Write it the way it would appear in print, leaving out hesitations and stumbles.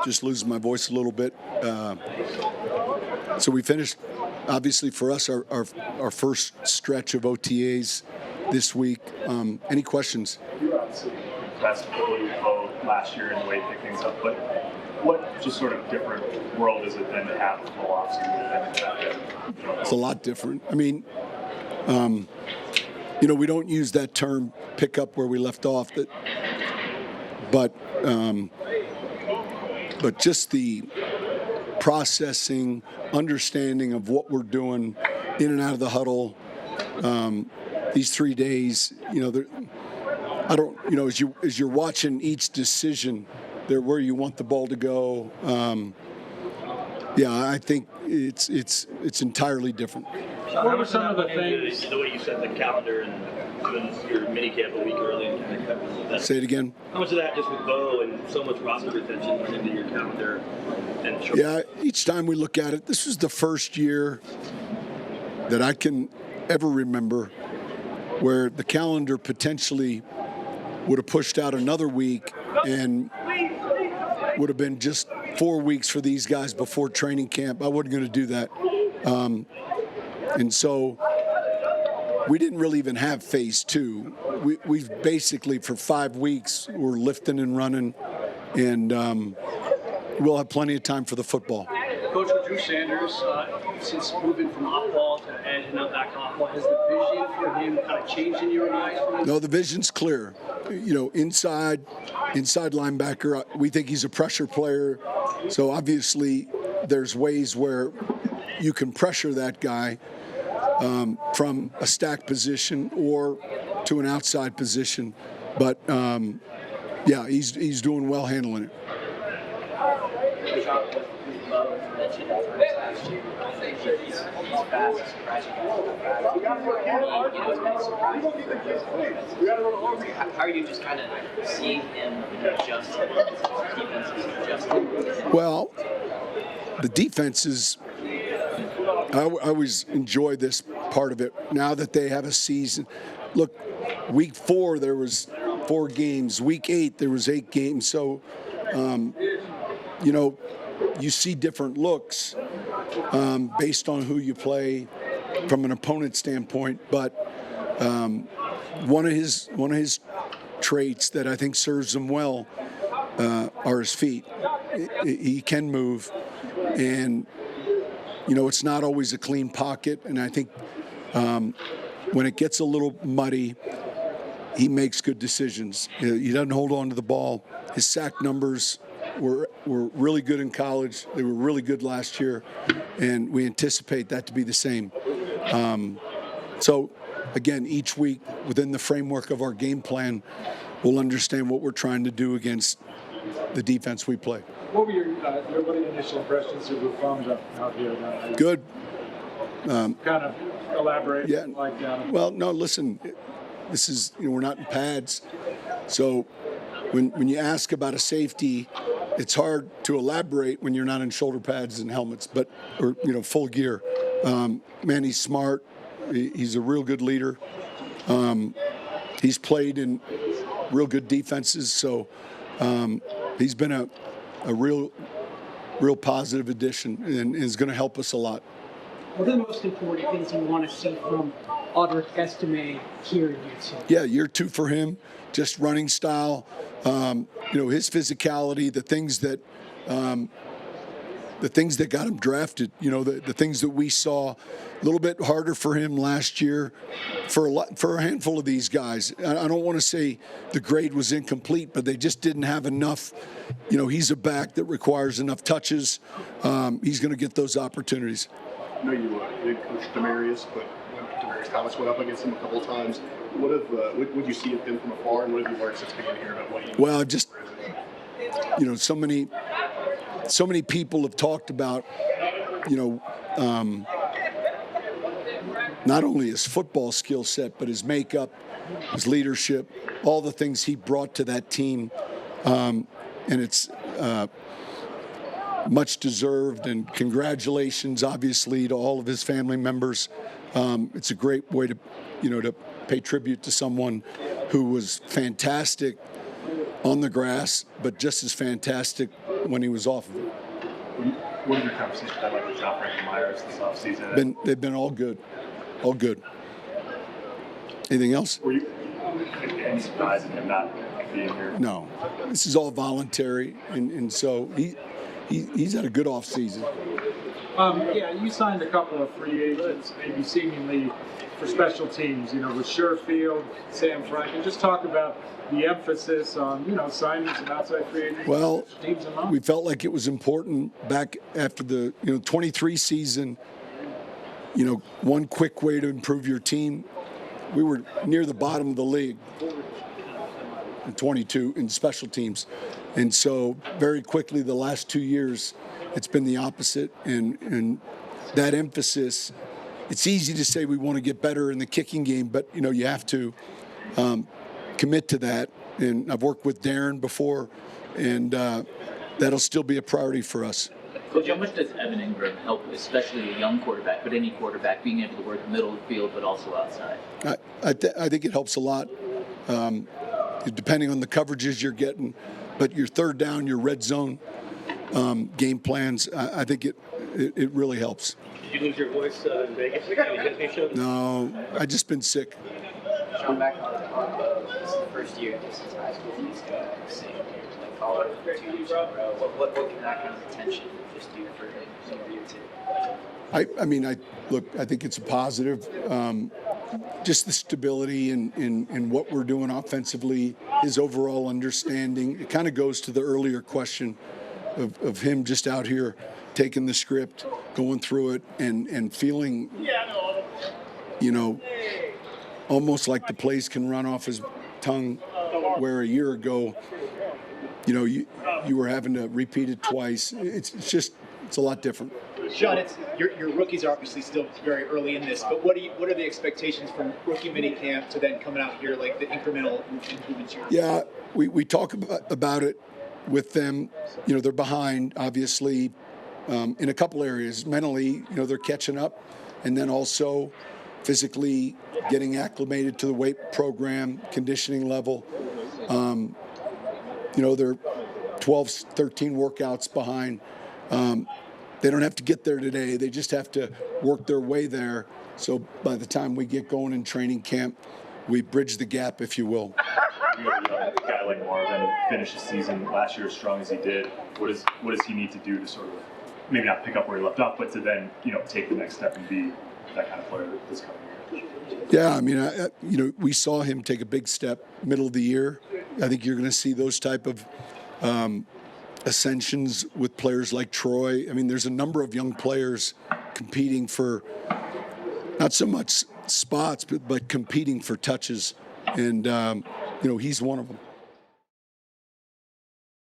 just losing my voice a little bit. So we finished, obviously for us, our first stretch of OTAs this week. Any questions? You were obviously impressed with what you Bo last year and the way you picked things up, but what just sort of different world is it then to have a full offseason? It's a lot different. I mean, we don't use that term pick up where we left off, but just the processing, understanding of what we're doing in and out of the huddle, these 3 days, as you're watching each decision, there where you want the ball to go. I think it's entirely different. What were some of the things? The way you set the calendar and doing your mini camp a week early and kind of Say it again. How much of that just with Bo and so much roster retention went into your calendar? Yeah, each time we look at it, this was the first year that I can ever remember where the calendar potentially would have pushed out another week and would have been just 4 weeks for these guys before training camp. I wasn't going to do that. And so we didn't really even have phase two. We've basically, for 5 weeks, we're lifting and running, and we'll have plenty of time for the football. Coach, with Drew Sanders, since moving from off-ball to edge and now back off-ball, has the vision for him kind of changed in your eyes? No, the vision's clear. Inside linebacker, we think he's a pressure player. So obviously there's ways where you can pressure that guy from a stack position or to an outside position. But, he's doing well handling it. How are you just kind of seeing him adjust defenses adjusting? Well, the defenses, I always enjoy this part of it. Now that they have a season, look, week 4 there was 4 games. Week 8 there was 8 games. So, you see different looks based on who you play from an opponent standpoint. But one of his traits that I think serves him well are his feet. He can move, and it's not always a clean pocket. And I think when it gets a little muddy, he makes good decisions. He doesn't hold on to the ball. His sack numbers were really good in college. They were really good last year, and we anticipate that to be the same. So, again, each week within the framework of our game plan, we'll understand what we're trying to do against the defense we play. What were your initial impressions of Buffon out here? Good. Kind of elaborate. Yeah. Well, no, listen, this is, we're not in pads. So when you ask about a safety, it's hard to elaborate when you're not in shoulder pads and helmets, or full gear. Man, he's smart. He's a real good leader. He's played in real good defenses, so he's been a real positive addition and is going to help us a lot. What are the most important things you want to see from Audric Estime here in year 2? Yeah, year 2 for him, just running style, his physicality, the things that got him drafted, the things that we saw. A little bit harder for him last year for a handful of these guys. I don't want to say the grade was incomplete, but they just didn't have enough. He's a back that requires enough touches. He's going to get those opportunities. I know you did coach Demarius, but Demarius Thomas went up against him a couple of times. What would you see of him from afar, and what have you learned since being here about what you? Well, just so many people have talked about not only his football skill set, but his makeup, his leadership, all the things he brought to that team, and it's much deserved, and congratulations, obviously, to all of his family members. It's a great way to pay tribute to someone who was fantastic on the grass, but just as fantastic when he was off of it. What have your conversations been like with John Franklin Myers this offseason? They've been all good. All good. Anything else? Were you any surprise in him not being here? No. This is all voluntary, and so he's had a good off season. Yeah, you signed a couple of free agents, maybe seemingly for special teams, with Sherfield, Sam Franklin. Just talk about the emphasis on, signings and outside free agents. Well, teams and not. we felt like it was important back after the 23 season. One quick way to improve your team. We were near the bottom of the league in 22 in special teams, and so very quickly the last 2 years it's been the opposite, and that emphasis. It's easy to say we want to get better in the kicking game, but you have to commit to that. And I've worked with Darren before, and that'll still be a priority for us. Coach, how much does Evan Engram help, especially a young quarterback, but any quarterback, being able to work middle of the field but also outside? I think it helps a lot, depending on the coverages you're getting. But your third down, your red zone game plans, I think it really helps. Did you lose your voice in Vegas? No, I just been sick. Sean, back on this is the first year this is high school. He's going to sing like college for 2 years in a row. What can that kind of attention just do for you two? I think it's a positive. Just the stability in what we're doing offensively, his overall understanding. It kind of goes to the earlier question of him just out here taking the script, going through it, and feeling, almost like the plays can run off his tongue, where a year ago, you were having to repeat it twice. It's a lot different. Sean, your rookies are obviously still very early in this, but what are the expectations from rookie minicamp to then coming out here, like the incremental improvements here? Yeah, we talk about it with them. They're behind, obviously, in a couple areas. Mentally, they're catching up, and then also physically getting acclimated to the weight program, conditioning level. They're 12, 13 workouts behind. They don't have to get there today. They just have to work their way there. So by the time we get going in training camp, we bridge the gap, if you will. You have a guy like Marvin finish the season last year as strong as he did. What does he need to do to sort of maybe not pick up where he left off, but to then take the next step and be that kind of player this coming year? Yeah, we saw him take a big step middle of the year. I think you're going to see those type of ascensions with players like Troy. There's a number of young players competing for not so much spots, but competing for touches, and he's one of them.